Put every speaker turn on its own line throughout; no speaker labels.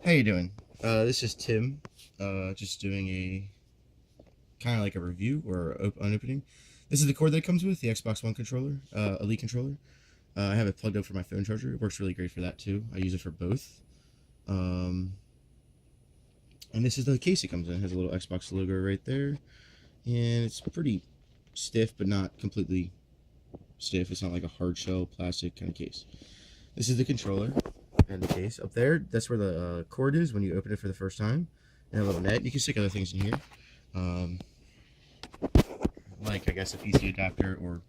How you doing? This is Tim. Just doing a kind of like a review or an opening. This is the cord that it comes with, the Xbox One controller, Elite controller. I have it plugged up for my phone charger. It works really great for that too. I use it for both. Um, and this is the case it comes in. It has a little Xbox logo right there, and it's pretty stiff, but not completely stiff. It's not like a hard shell plastic kind of case. This is the controller and the case. Up there, that's where the cord is when you open it for the first time. And a little net. You can stick other things in here. Um, like, I guess, a PC adapter or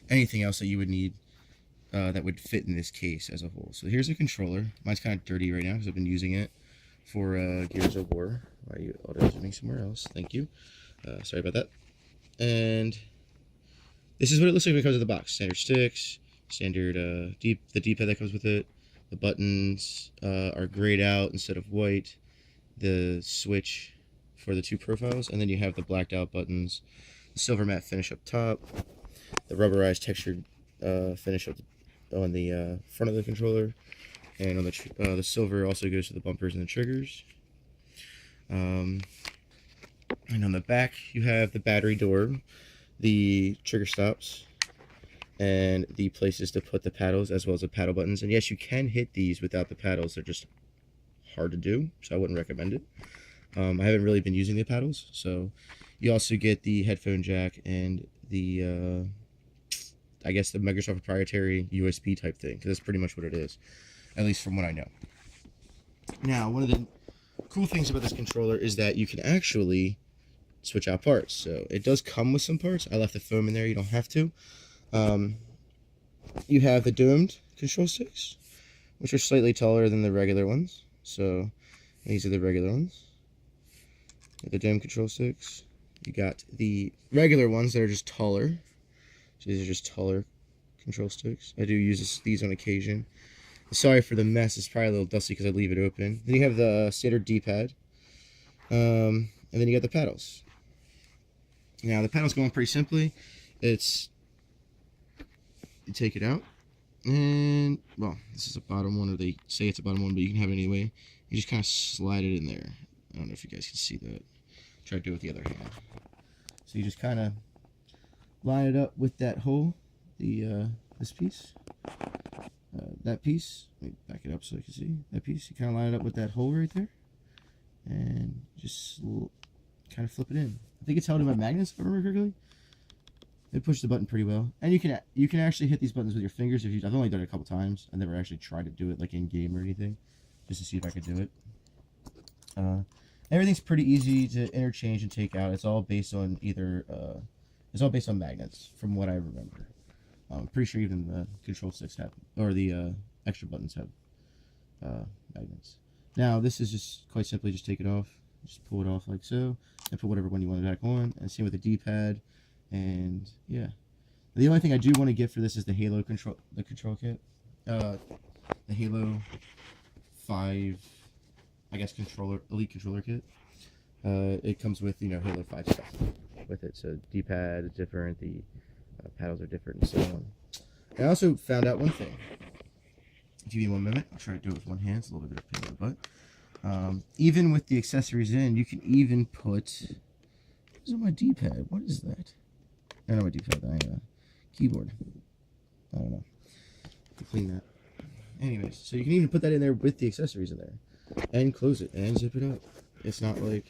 anything else that you would need that would fit in this case as a whole. So here's a controller. Mine's kind of dirty right now because I've been using it for Gears of War. Why are you auto-zooming somewhere else? Thank you. Sorry about that. And this is what it looks like when it comes with the box. Standard sticks, standard the D-pad that comes with it. The buttons are grayed out instead of white. The switch for the two profiles, and then you have the blacked out buttons, the silver matte finish up top, the rubberized textured finish up on the front of the controller, and on the silver also goes to the bumpers and the triggers. And on the back you have the battery door, the trigger stops, and the places to put the paddles as well as the paddle buttons. And yes, you can hit these without the paddles. They're just hard to do, so I wouldn't recommend it. I haven't really been using the paddles. So you also get the headphone jack and the I guess the Microsoft proprietary USB type thing, because that's pretty much what it is, at least from what I know. Now, one of the cool things about this controller is that you can actually switch out parts. So it does come with some parts. I left the foam in there. You don't have to. You have the domed control sticks, which are slightly taller than the regular ones. So these are the regular ones. The domed control sticks. You got the regular ones that are just taller. So these are just taller control sticks. I do use these on occasion. Sorry for the mess. It's probably a little dusty because I leave it open. Then you have the standard D-pad. And then you got the paddles. Now the paddles go on pretty simply. It's, you take it out, and well, this is a bottom one, or they say it's a bottom one, but you can have it anyway. You just kind of slide it in there. I don't know if you guys can see that. Try to do it with the other hand. So you just kind of line it up with that hole, this piece, that piece. Let me back it up so you can see that piece. You kind of line it up with that hole right there, and just kind of flip it in. I think it's held in by magnets, if I remember correctly. It pushes the button pretty well, and you can actually hit these buttons with your fingers. I've only done it a couple times. I've never actually tried to do it like in game or anything, just to see if I could do it. Everything's pretty easy to interchange and take out. It's all based on it's all based on magnets, from what I remember. I'm pretty sure even the control sticks have, or the extra buttons have magnets. Now this is just quite simply just take it off, just pull it off like so, and put whatever one you want back on. And same with the D-pad. And yeah, the only thing I do want to get for this is the Halo control kit, the Halo 5, I guess, elite controller kit. It comes with, Halo 5 stuff with it. So D-pad is different, the paddles are different, and so on. I also found out one thing. Give me 1 minute. I'll try to do it with one hand. It's a little bit of a pain in the butt. Even with the accessories in, you can even put. What is on my D-pad? What is that? I don't know my D-pad. Keyboard. I don't know. To clean that. Anyways, so you can even put that in there with the accessories in there, and close it and zip it up. It's not like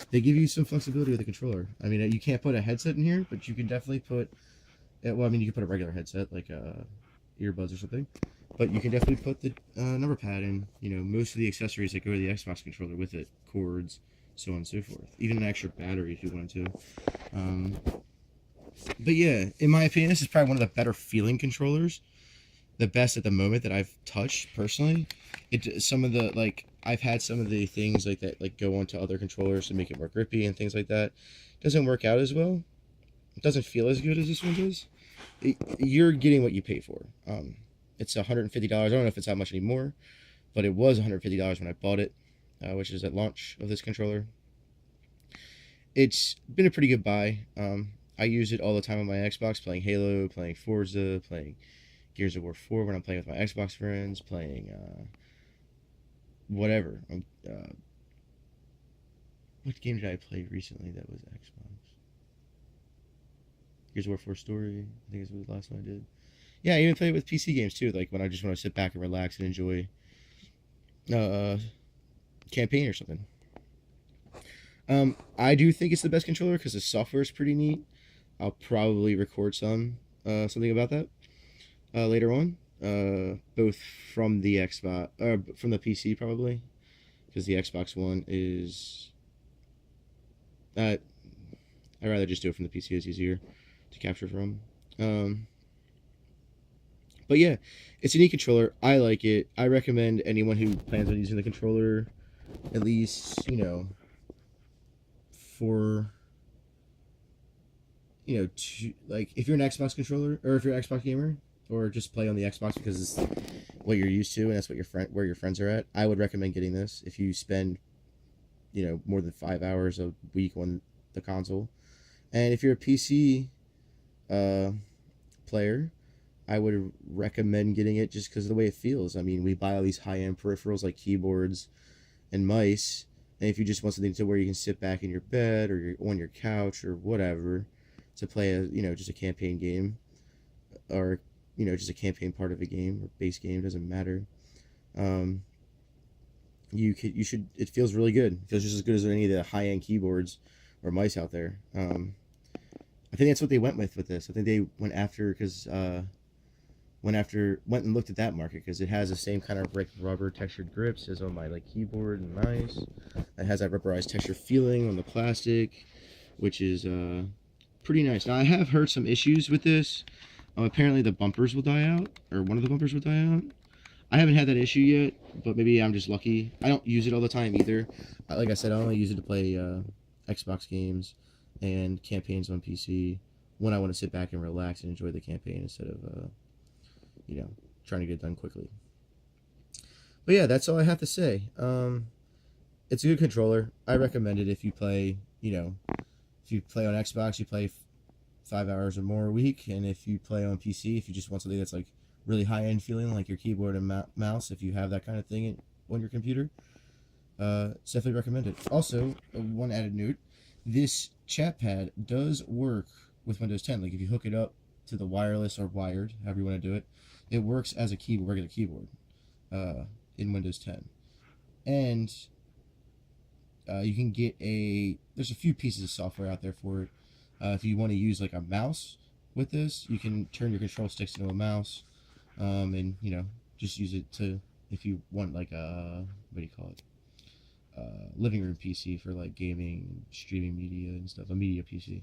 they give you some flexibility with the controller. I mean, you can't put a headset in here, but you can definitely put. Well, I mean, you can put a regular headset like earbuds or something, but you can definitely put the number pad and most of the accessories that go to the Xbox controller with it, cords, so on and so forth. Even an extra battery if you wanted to. But yeah, in my opinion, this is probably one of the better feeling controllers. The best at the moment that I've touched personally. I've had some of the things like that go onto other controllers to make it more grippy and things like that. It doesn't work out as well. It doesn't feel as good as this one does. You're getting what you pay for. It's $150. I don't know if it's that much anymore, but it was $150 when I bought it, which is at launch of this controller. It's been a pretty good buy. I use it all the time on my Xbox, playing Halo, playing Forza, playing Gears of War 4 when I'm playing with my Xbox friends, playing whatever. What game did I play recently that was Xbox? Gears of War 4 Story. I think is the last one I did. Yeah, I even play it with PC games too. Like when I just want to sit back and relax and enjoy uh, campaign or something. I do think it's the best controller because the software is pretty neat. I'll probably record something about that later on. Both from the Xbox or from the PC probably, because the Xbox One is. I'd rather just do it from the PC. It's easier to capture from. But yeah, it's a neat controller. I like it. I recommend anyone who plans on using the controller, at least for like if you're an Xbox controller or if you're an Xbox gamer or just play on the Xbox because it's what you're used to and that's what where your friends are at. I would recommend getting this if you spend more than 5 hours a week on the console. And if you're a PC player, I would recommend getting it just because of the way it feels. I mean, we buy all these high-end peripherals like keyboards and mice, and if you just want something to where you can sit back in your bed or you're on your couch or whatever to play just a campaign game or just a campaign part of a game or base game, doesn't matter. You should. It feels really good. It feels just as good as any of the high-end keyboards or mice out there. I think that's what they went with this. I think they went after went and looked at that market because it has the same kind of rubber textured grips as on my keyboard and mice. It has that rubberized texture feeling on the plastic, which is pretty nice. Now I have heard some issues with this. Apparently the bumpers will die out, or one of the bumpers will die out. I haven't had that issue yet, but maybe I'm just lucky. I don't use it all the time either. Like I said, I only use it to play Xbox games and campaigns on PC when I want to sit back and relax and enjoy the campaign instead of trying to get it done quickly. But yeah, that's all I have to say. It's a good controller. I recommend it if you play, if you play on Xbox, you play 5 hours or more a week, and if you play on PC, if you just want something that's really high-end feeling, like your keyboard and mouse, if you have that kind of thing on your computer, definitely recommend it. Also, one added note, this chat pad does work with Windows 10. Like if you hook it up to the wireless or wired, however you want to do it, it works as a regular keyboard in Windows 10. And you can get there's a few pieces of software out there for it. If you want to use a mouse with this, you can turn your control sticks into a mouse, and just use it if you want what do you call it, living room PC for gaming, streaming media and stuff, a media PC.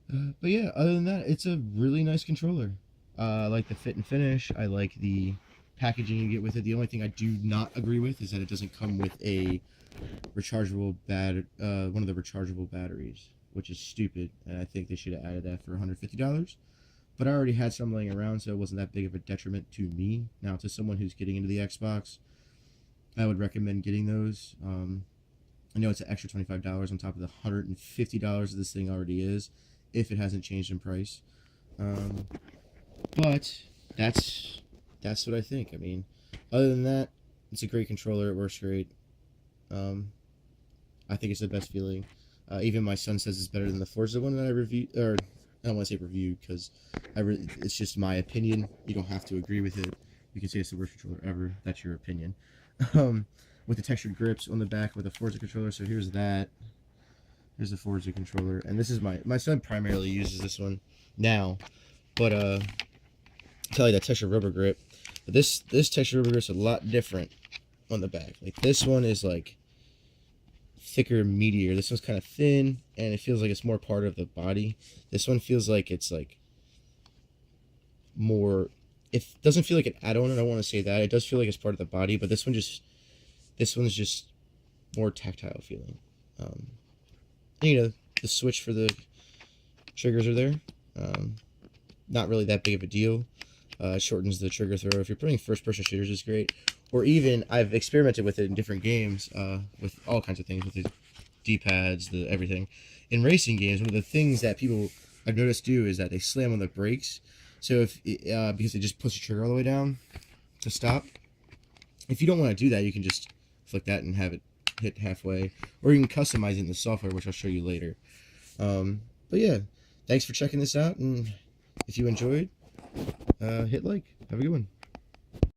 But yeah, other than that, it's a really nice controller. I like the fit and finish. I like the packaging you get with it. The only thing I do not agree with is that it doesn't come with a rechargeable one of the rechargeable batteries, which is stupid, and I think they should have added that for $150. But I already had some laying around, so it wasn't that big of a detriment to me. Now, to someone who's getting into the Xbox, I would recommend getting those. I know it's an extra $25 on top of the $150 this thing already is, if it hasn't changed in price. But that's what I think. I mean, other than that, it's a great controller. It works great. I think it's the best feeling. Even my son says it's better than the Forza one that I reviewed, or I don't want to say reviewed because it's just my opinion. You don't have to agree with it. You can say it's the worst controller ever. That's your opinion. With the textured grips on the back with the Forza controller. So here's that. Here's the Forza controller, and this is my son primarily uses this one now, but I'll tell you that textured rubber grip. But this textured rubber grip is a lot different on the back. This one is thicker, meatier. This one's kind of thin, and it feels like it's more part of the body. This one feels like it's more. It doesn't feel like an add-on. I don't want to say that. It does feel like it's part of the body, but this one's just more tactile feeling. The switch for the triggers are there. Not really that big of a deal. It shortens the trigger throw. If you're playing first-person shooters, it's great. Or even, I've experimented with it in different games, with all kinds of things, with the D-pads, the everything. In racing games, one of the things that people I've noticed do is that they slam on the brakes. So because it just puts the trigger all the way down to stop. If you don't want to do that, you can just flick that and have it hit halfway, or you can customize it in the software, which I'll show you later. But yeah, thanks for checking this out, and if you enjoyed, hit like. Have a good one.